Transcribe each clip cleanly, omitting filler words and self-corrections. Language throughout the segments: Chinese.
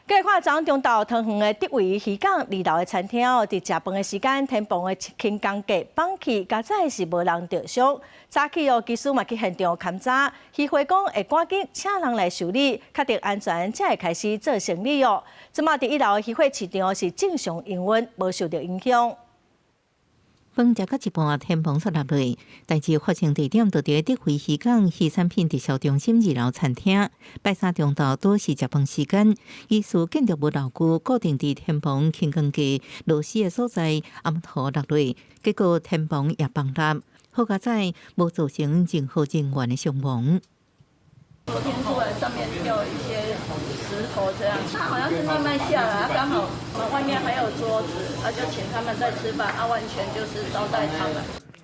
计划早中昼汤圆的德维渔港二楼的餐厅哦，伫食饭的时间，天棚的轻钢架放弃，加载是无人着伤。早起哦，技师嘛去现场勘查，渔会讲会赶紧请人来修理，确定安全才会开始做生意哦。即马伫一楼的渔会市场是正常营运，无受到影响。 饭食到一半，天棚煞落落。代志发生地点就伫德惠渔港渔产品直销中心2楼餐厅。拜三中昼都是食饭时间，疑似建筑物牢固固定伫天棚轻钢架螺丝的所在，暗头落落，结果天棚也崩塌。好佳在无造成任何人员的伤亡。 昨天出来，上面掉一些石头，这样它好像是慢慢下来，刚好外面还有桌子，就请他们在吃饭，完全就是招待他们。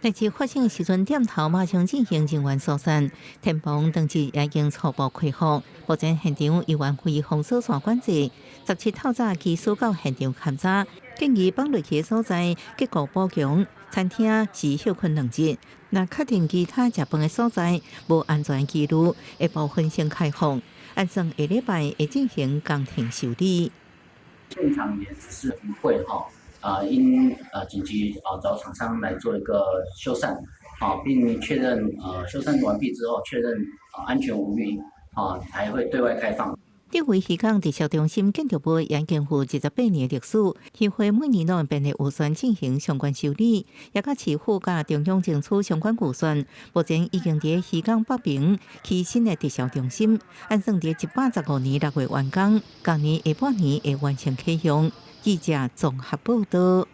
代志发生的时阵，店头马上进行人员疏散，天棚当时已经初步恢复。目前现场已完恢封锁线管制。17透早技术到现场勘查，建议放落去的所在结构补强。餐厅是休困2日。 若确定其他食饭的所在无安全记录，会部分先开放，按算下礼拜会进行工程修理。现场也只是不会因紧急找厂商来做一个修缮，并确认修缮完毕之后确认安全无虞，才会对外开放。 德惠渔港直销中心建筑物已经有28年的历史，渔会每年都会编列预算进行相关修理，也甲市府甲中央争取相关预算。目前已经伫渔港北平起新的直销中心，按算伫115年6月完工，今年下半年会完成启用。记者综合报道。